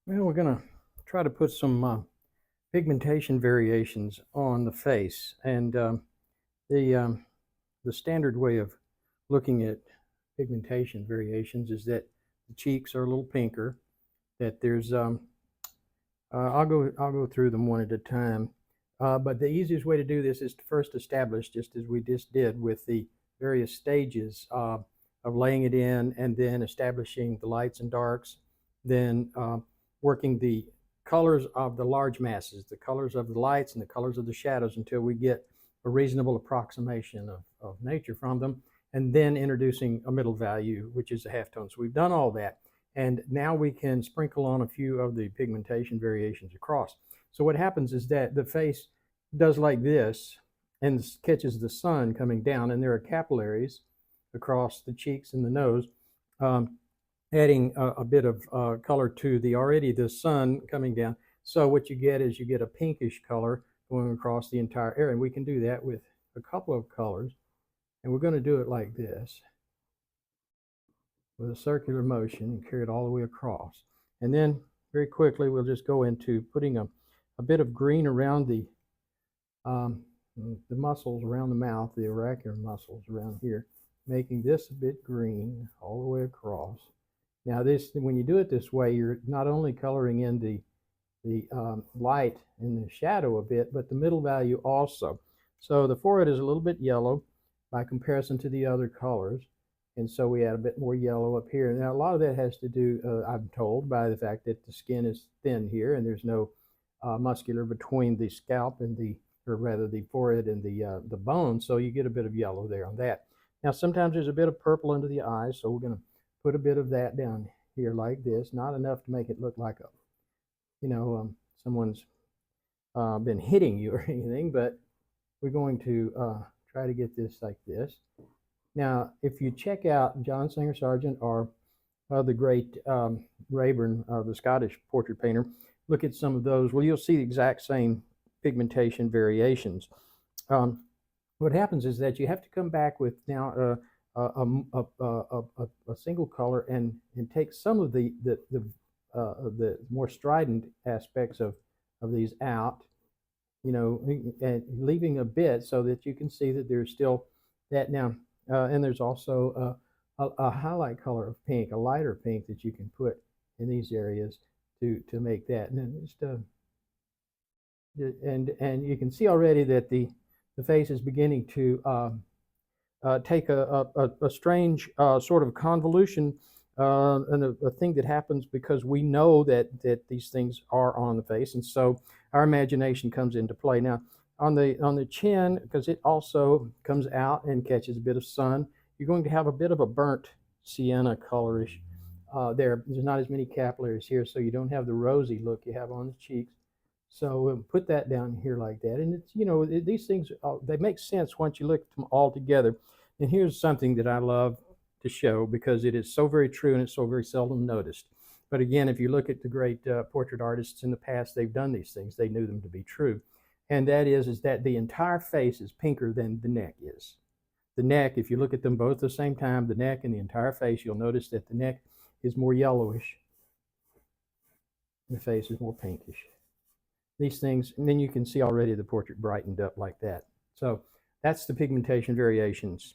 Well, we're going to try to put some pigmentation variations on the face. And the, um, the standard way of looking at pigmentation variations is that the cheeks are a little pinker, that there's, I'll go through them one at a time. But the easiest way to do this is to first establish, just as we just did with the various stages of laying it in and then establishing the lights and darks, then working the colors of the large masses, the colors of the lights and the colors of the shadows until we get a reasonable approximation of nature from them, and then introducing a middle value, which is a halftone. So we've done all that. And now we can sprinkle on a few of the pigmentation variations across. So what happens is that the face does like this and catches the sun coming down, and there are capillaries across the cheeks and the nose, um, adding a bit of color to the sun coming down. So what you get is you get a pinkish color going across the entire area. And we can do that with a couple of colors. And we're going to do it like this with a circular motion and carry it all the way across. And then very quickly, we'll just go into putting a bit of green around um, the muscles around the mouth, the auricular muscles around here, making this a bit green all the way across. Now this, when you do it this way, you're not only coloring in the light and the shadow a bit, but the middle value also. So the forehead is a little bit yellow by comparison to the other colors. And so we add a bit more yellow up here. Now, a lot of that has to do, I'm told, by the fact that the skin is thin here and there's no muscular between the scalp and or rather the forehead and the bone. So you get a bit of yellow there on that. Now, sometimes there's a bit of purple under the eyes. So we're going to put a bit of that down here like this. Not enough to make it look like someone's been hitting you or anything, but we're going to try to get this like this. Now, if you check out John Singer Sargent or the great Raeburn, the Scottish portrait painter, look at some of those. Well, you'll see the exact same pigmentation variations. What happens is that you have to come back with now a single color and take some of the more strident aspects of these out, and leaving a bit so that you can see that there's still that now. And there's also a highlight color of pink, a lighter pink that you can put in these areas to make that. And then just and you can see already that the face is beginning to take a strange sort of convolution, and a thing that happens because we know that these things are on the face, and so our imagination comes into play. Now, on the chin, because it also comes out and catches a bit of sun, you're going to have a bit of a burnt sienna colorish there. There's not as many capillaries here, so you don't have the rosy look you have on the cheeks. So we'll put that down here like that. And it's, these things, they make sense once you look at them all together. And here's something that I love to show because it is so very true and it's so very seldom noticed. But again, if you look at the great portrait artists in the past, they've done these things. They knew them to be true. And that is that the entire face is pinker than the neck is. The neck, if you look at them both at the same time, the neck and the entire face, you'll notice that the neck is more yellowish. The face is more pinkish. These things, and then you can see already the portrait brightened up like that. So that's the pigmentation variations.